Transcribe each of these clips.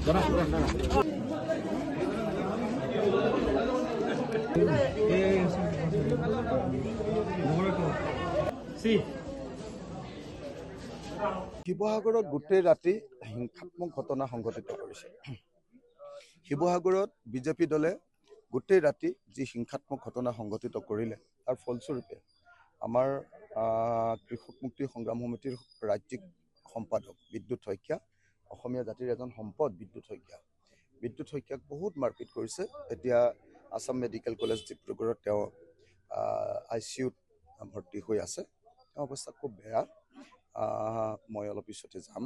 শিৱসাগৰত গোটেই ৰাতি হিংসাত্মক ঘটনা সংঘটিত কৰিছে। শিৱসাগৰত বিজেপি দলে গোটেই ৰাতি যি হিংসাত্মক ঘটনা সংঘটিত কৰিলে তাৰ ফলস্বৰূপে আমাৰ কৃষক মুক্তি সংগ্ৰাম সমিতিৰ ৰাজ্যিক সম্পাদক বিদ্যুৎ শইকীয়া, অসমীয়া জাতিৰ এজন সম্পদ বিদ্যুৎ শইকীয়াক বহুত মাৰপিট কৰিছে। এতিয়া আসাম মেডিকেল কলেজ ডিব্ৰুগড়ত তেওঁ ICUত ভৰ্তি হৈ আছে। তেওঁৰ অৱস্থা খুব বেয়া। মই অলপ পিছতে যাম।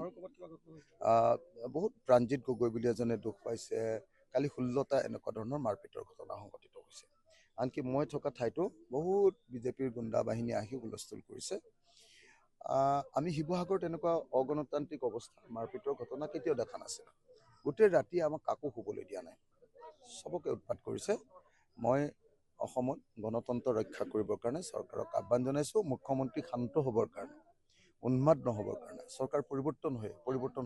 বহুত প্ৰাণজিৎ গগৈ বুলি এজনে দুখ পাইছে। কালি 16টা এনেকুৱা ধৰণৰ মাৰপিটৰ ঘটনা সংঘটিত হৈছে। আনকি মই থকা ঠাইতো বহুত বিজেপিৰ গুণ্ডা বাহিনী আহি হুলস্থুল কৰিছে। আমি শিৱসাগৰত এনেকুৱা অগণতান্ত্ৰিক অৱস্থা মাৰপিটৰ ঘটনা কেতিয়াও দেখা নাছিল। গোটেই ৰাতি আমাক কাকো শুবলৈ দিয়া নাই, চবকে উৎপাত কৰিছে। মই অসমত গণতন্ত্ৰ ৰক্ষা কৰিবৰ কাৰণে চৰকাৰক আহ্বান জনাইছোঁ, মুখ্যমন্ত্ৰী শান্ত হ'বৰ কাৰণে, উন্মাদ নহ'বৰ কাৰণে। চৰকাৰ পৰিৱৰ্তন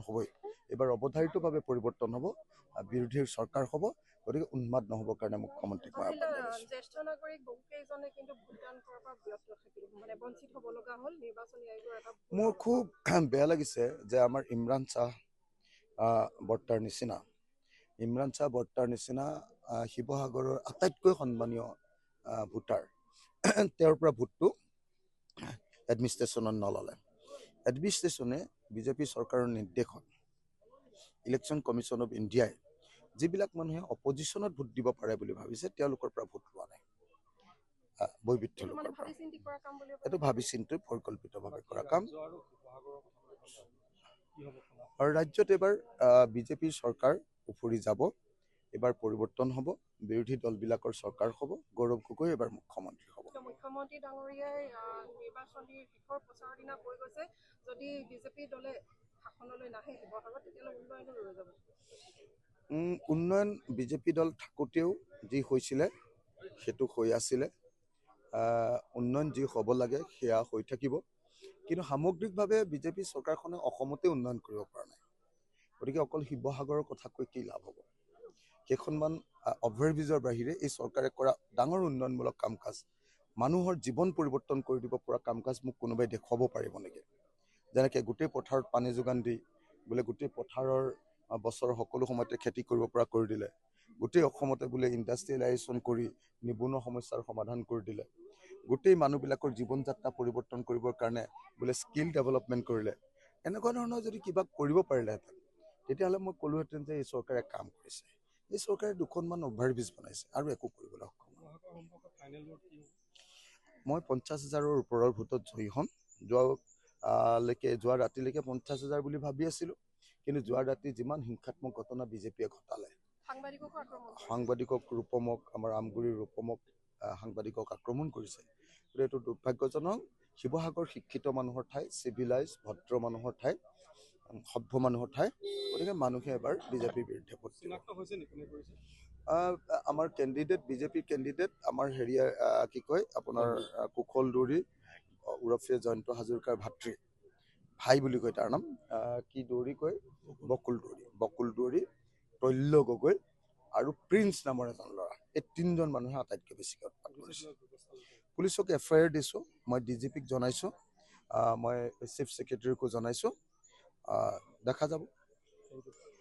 হ'বই। এইবাৰ অৱধাৰিতভাৱে পৰিৱৰ্তন হ'ব, বিৰোধীৰ চৰকাৰ হ'ব। গতিকে উন্মাদ নহ'বৰ কাৰণে মুখ্যমন্ত্ৰীক মই আহ্বান জনাইছোঁ। জ্যেষ্ঠ নাগৰিক বহুকেইজনে কিন্তু ভোটদান কৰাৰ পৰা বিৰত থাকিল, মানে বঞ্চিত হ'ব লগা হ'ল। নিৰ্বাচনী আয়োগৰ এটা মোৰ খুব বেয়া লাগিছে যে আমাৰ ইমৰান শ্বাহ বৰ্তাৰ নিচিনা শিৱসাগৰৰ আটাইতকৈ সন্মানীয় ভোটাৰ, তেওঁৰ পৰা ভোটটো এডমিনিষ্ট্ৰেশ্যনত নল'লে। এডমিনিষ্ট্ৰেশ্যনে বিজেপি চৰকাৰৰ নিৰ্দেশত ইলেকশ্যন কমিশ্যন অফ ইণ্ডিয়াই যিবিলাক মানুহে অপজিশ্যনত ভোট দিব পাৰে বুলি ভাবিছে তেওঁলোকৰ পৰা ভোট লোৱা নাই। বৈবিধ্য লোকৰ পৰা এইটো ভাবি চিন্তি পৰিকল্পিতভাৱে কৰা কাম। আৰু ৰাজ্যত এইবাৰ বিজেপিৰ চৰকাৰ উফৰি যাব। এইবাৰ পৰিৱৰ্তন হ'ব, বিৰোধী দলবিলাকৰ চৰকাৰ হ'ব। গৌৰৱ গগৈ এইবাৰ মুখ্যমন্ত্ৰী হ'ব। মুখ্যমন্ত্ৰী ডাঙৰীয়াই নিৰ্বাচনী শেষৰ প্ৰচাৰৰ দিনা কৈ গৈছে, যদি বিজেপি দলে শাসনলৈ নাহে শিৱসাগৰত তেতিয়াহ'লে উন্নয়নো ৰৈ যাব। উন্নয়ন বিজেপি দল থাকোঁতেও যি হৈছিলে সেইটো হৈ আছিলে। উন্নয়ন যি হ'ব লাগে সেয়া হৈ থাকিব। কিন্তু সামগ্ৰিকভাৱে বিজেপি চৰকাৰখনে অসমতে উন্নয়ন কৰিব পৰা নাই। গতিকে অকল শিৱসাগৰৰ কথা কৈ কি লাভ হ'ব? কেইখনমান অভাৰব্ৰিজৰ বাহিৰে এই চৰকাৰে কৰা ডাঙৰ উন্নয়নমূলক কাম কাজ, মানুহৰ জীৱন পৰিৱৰ্তন কৰি দিব পৰা কাম কাজ মোক কোনোবাই দেখুৱাব পাৰিব নেকি? যেনেকৈ গোটেই পথাৰত পানী যোগান দি বোলে গোটেই পথাৰৰ বছৰৰ সকলো সময়তে খেতি কৰিব পৰা কৰি দিলে। গোটেই অসমতে বোলে ইণ্ডাষ্ট্ৰিয়েলাইজেশ্যন কৰি নিবনুৱা সমস্যাৰ সমাধান কৰি দিলে। গোটেই মানুহবিলাকৰ জীৱন যাত্ৰা পৰিৱৰ্তন কৰিবৰ কাৰণে বোলে স্কিল ডেভেলপমেণ্ট কৰিলে। এনেকুৱা ধৰণৰ যদি কিবা কৰিব পাৰিলেহেঁতেন তেতিয়াহ'লে মই ক'লোহেঁতেন যে এই চৰকাৰে কাম কৰিছে। এই চৰকাৰে দুখনমান অভাৰব্ৰিজ বনাইছে আৰু একো কৰিবলৈ সক্ষম নহয়। মই 50,000ৰ ওপৰৰ ভোটত জয়ী হ'ম। যোৱা ৰাতিলৈকে 50,000 বুলি ভাবি আছিলোঁ, কিন্তু যোৱা ৰাতি যিমান হিংসাত্মক ঘটনা বিজেপিয়ে ঘটালে, সাংবাদিকক ৰূপমক, আমাৰ আমগুৰিৰ ৰূপমক সাংবাদিকক আক্ৰমণ কৰিছে। গতিকে এইটো দুৰ্ভাগ্যজনক। শিৱসাগৰ শিক্ষিত মানুহৰ ঠাই, চিভিলাইজ ভদ্ৰ মানুহৰ ঠাই, সভ্য মানুহৰ ঠাই। গতিকে মানুহে এবাৰ বিজেপিৰ বিৰুদ্ধে ভোট দিব। আমাৰ কেণ্ডিডেট, বিজেপিৰ কেণ্ডিডেট আমাৰ আপোনাৰ কুশল দৌৰী ওৰফে জয়ন্ত হাজৰিকাৰ ভাই বুলি কয় তাৰ নাম, কি দৌৰী কয়, বকুল দৌৰী, তৈল্য গগৈ আৰু প্ৰিন্স নামৰ এজন ল'ৰা। এই 3জন মানুহে আটাইতকৈ বেছিকৈ উৎপাত কৰিছে। পুলিচক FIR দিছোঁ, মই DGPক জনাইছোঁ, মই চিফ ছেক্ৰেটাৰীকো জনাইছোঁ। দেখা যাব।